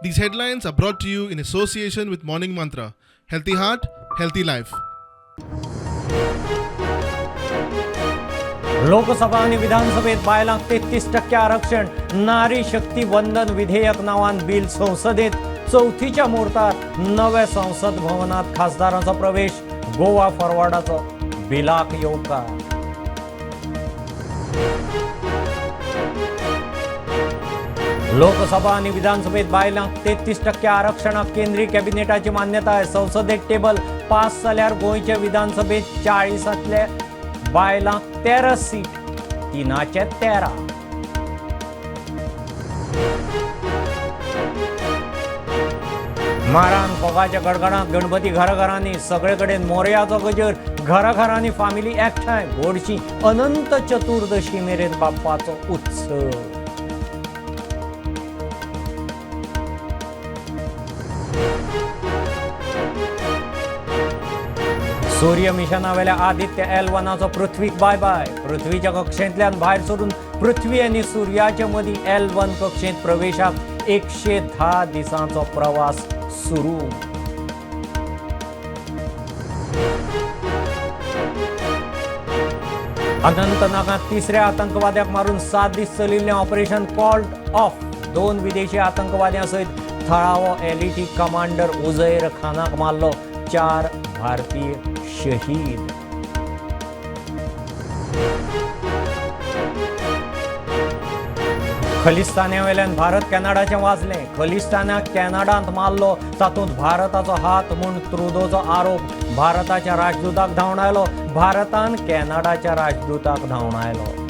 These headlines are brought to you in association with Morning Mantra. Healthy heart, healthy life. Lok Sabha आणि विधानसभेत बायलांक 33% आरक्षण. नारी शक्ती वंदन विधेयक नावान बिल संसदेत. चौथीच्या मुहूर्तात नव्या संसद भवनात खासदारांचा प्रवेश. गोवा फॉरवर्डाचो बिलाक येवकार. लोकसभा आणि विधानसभेत बायलांक 33% आरक्षणाक केंद्रीय कॅबिनेटाची मान्यता आहे. संसदेत टेबल पास जाल्यार गोंयच्या विधानसभेत 40तले बायलांक 13 सीट, 313. मारान फोगाच्या गडगडात गणपती घराघरांनी. सगळेकडेन मोरयाचो गजर. घराघरांनी फामिली एकठांय. गोडशी अनंत चतुर्दशी मेरेन बाप्पाचो उत्सव. सूर्य मिशनावेल्या आदित्य L1 पृथ्वीक बाय बाय. पृथ्वीच्या कक्षेंतल्यान भायर सरून पृथ्वी आनी सूर्याच्या मदीं L1 कक्षेंत प्रवेशाक 110 दिसांचो प्रवास सुरू. अनंतनागात तिसऱ्या आतंकवाद्याक मारून 7 दीस चलिल्लें ऑपरेशन कॉल्ड ऑफ. 2 विदेशी आतंकवाद्यां सयत थळावो एलिटी कमांडर उजैर खानाक मारलो. 4 भारतीय शहीद. खलिस्तानावेल्यान भारत कॅनडाचें वाजलें. खलिस्तानाक कॅनडांत मारलो तातूंत भारताचो हात म्हूण ट्रुडोचो आरोप. भारताच्या राजदूताक धांवडायलो. भारतान कॅनडाच्या राजदूताक धांवडायलो.